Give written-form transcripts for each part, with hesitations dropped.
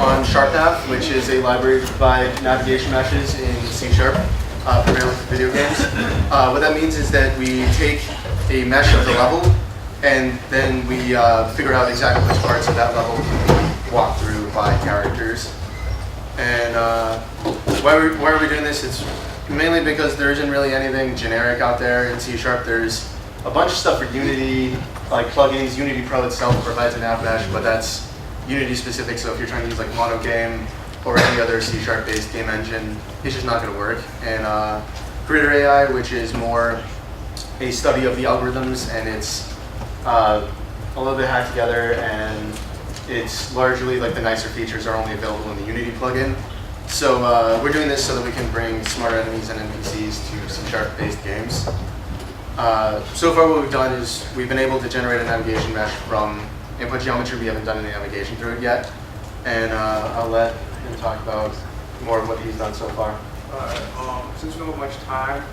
on SharpNav, which is a library to provide navigation meshes in C#, primarily for video games. What that means is that we take a mesh of the level, and then we figure out exactly which parts of that level can be walked through by characters. And why are we doing this? It's mainly because there isn't really anything generic out there in C#. There's a bunch of stuff for Unity, like plugins. Unity Pro itself provides a nav mesh, but that's Unity specific. So if you're trying to use like MonoGame or any other C# based game engine, it's just not going to work. And Creator AI, which is more a study of the algorithms, and it's a little bit hacked together, and it's largely like the nicer features are only available in the Unity plugin. So we're doing this so that we can bring smarter enemies and NPCs to C# based games. So far what we've done is we've been able to generate a navigation mesh from input geometry. We haven't done any navigation through it yet. And I'll let him talk about more of what he's done so far. Since we don't have much time,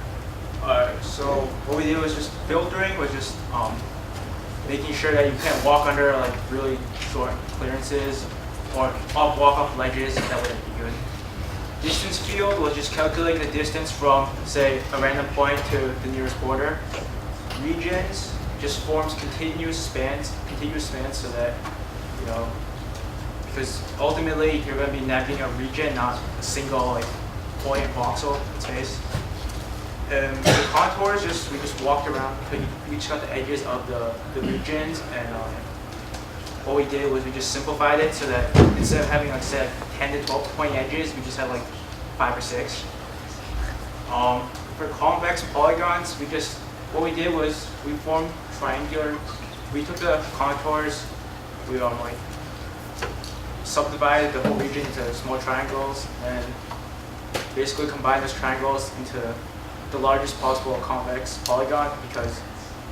so what we did was just filtering, was just making sure that you can't walk under like really short clearances or walk off ledges. That wouldn't be good. Distance field was just calculating the distance from, say, a random point to the nearest border. Regions just forms continuous spans so that, you know, because ultimately you're going to be navigating a region, not a single like point and voxel space. And the contours, we just walked around, we just got the edges of the regions, and what we did was we just simplified it so that instead of having like say 10 to 12 point edges, we just had like 5 or 6. For convex polygons, what we did was we formed triangular. We took the contours, we like subdivided the whole region into small triangles, and basically combined those triangles into the largest possible convex polygon, because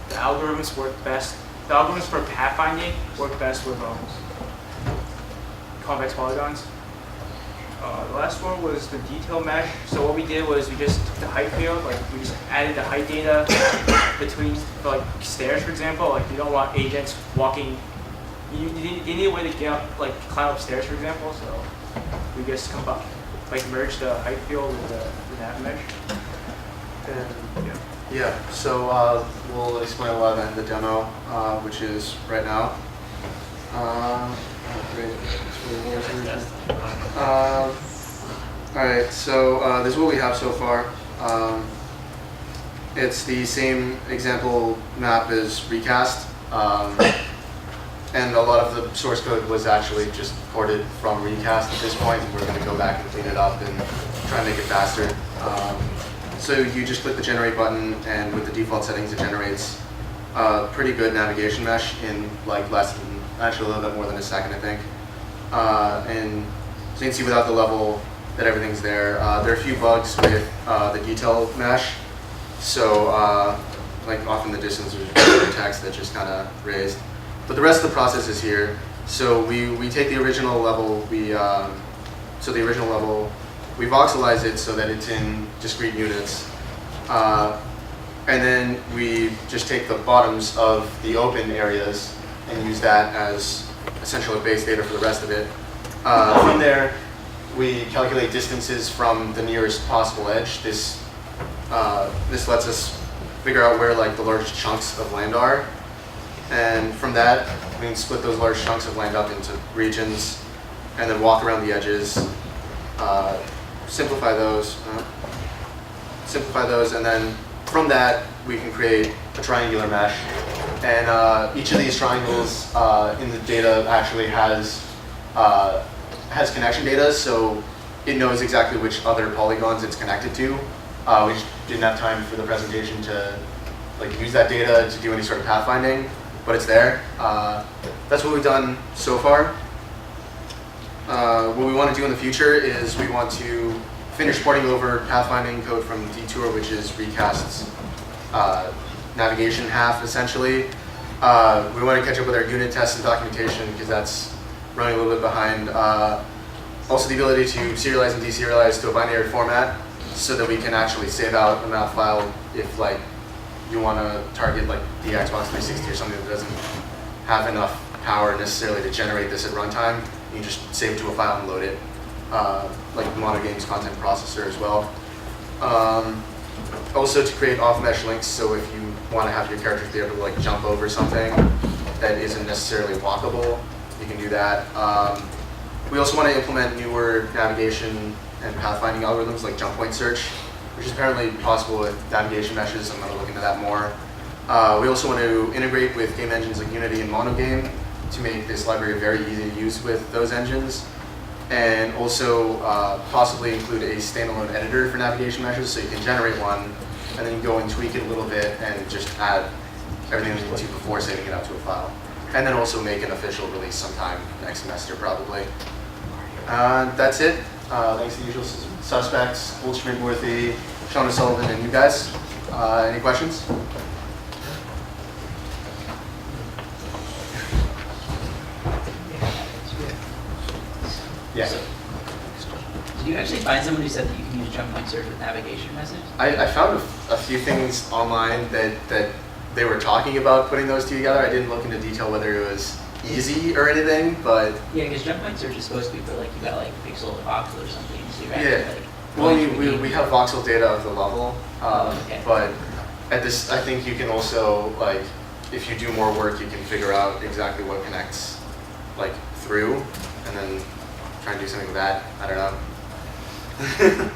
the algorithms work best. The algorithms for pathfinding work best with convex polygons. The last one was the detail mesh. So what we did was we just took the height field, like we just added the height data between like stairs, for example. Like you don't want agents walking. You need a way to get up, like climb up stairs, for example. So we just merge the height field with the nav mesh. And yeah. Yeah, so we'll explain a lot of that in the demo, which is right now. Great. Alright, so this is what we have so far. It's the same example map as Recast, and a lot of the source code was actually just ported from Recast at this point, and we're going to go back and clean it up and try and make it faster. So you just click the generate button, and with the default settings, it generates a pretty good navigation mesh in like less than, actually a little bit more than a second, I think. And so you can see without the level that everything's there. There are a few bugs with the detail mesh. So like often the distance is text that just kind of raised. But the rest of the process is here. So we take the original level, we voxelize it so that it's in discrete units. And then we just take the bottoms of the open areas and use that as essentially base data for the rest of it. From there, we calculate distances from the nearest possible edge. This lets us figure out where like the largest chunks of land are. And from that, we can split those large chunks of land up into regions and then walk around the edges. Simplify those, and then from that we can create a triangular mesh. And each of these triangles in the data actually has connection data, so it knows exactly which other polygons it's connected to. We just didn't have time for the presentation to like use that data to do any sort of pathfinding, but it's there. That's what we've done so far. What we want to do in the future is we want to finish porting over pathfinding code from Detour, which is Recast's navigation half, essentially. We want to catch up with our unit tests and documentation because that's running a little bit behind. Also the ability to serialize and deserialize to a binary format so that we can actually save out a map file if like you want to target like the Xbox 360 or something that doesn't have enough power necessarily to generate this at runtime. You can just save it to a file and load it, like Mono Games content processor as well. Also to create off-mesh links, so if you want to have your characters be able to like jump over something that isn't necessarily walkable, you can do that. We also want to implement newer navigation and pathfinding algorithms like jump point search, which is apparently possible with navigation meshes. I'm going to look into that more. We also want to integrate with game engines like Unity and Monogame to make this library very easy to use with those engines. And also possibly include a standalone editor for navigation meshes, so you can generate one, and then you go and tweak it a little bit and just add everything that you need to before saving it out to a file. And then also make an official release sometime next semester, probably. That's it. Thanks to the usual suspects, Goldschmidt, Worthy, Sean O'Sullivan, and you guys. Any questions? Yeah. So, did you actually find someone who said that you can use jump point search with navigation messages? I found a few things online that they were talking about putting those two together. I didn't look into detail whether it was easy or anything, but Yeah, because jump point search is supposed to be for like you got like pixel to voxel or something. So you're yeah. actually, like, Well, going through the game. we have voxel data of the level, Okay. but at this, I think you can also like if you do more work, you can figure out exactly what connects like through, and then try and do something with that. I don't know.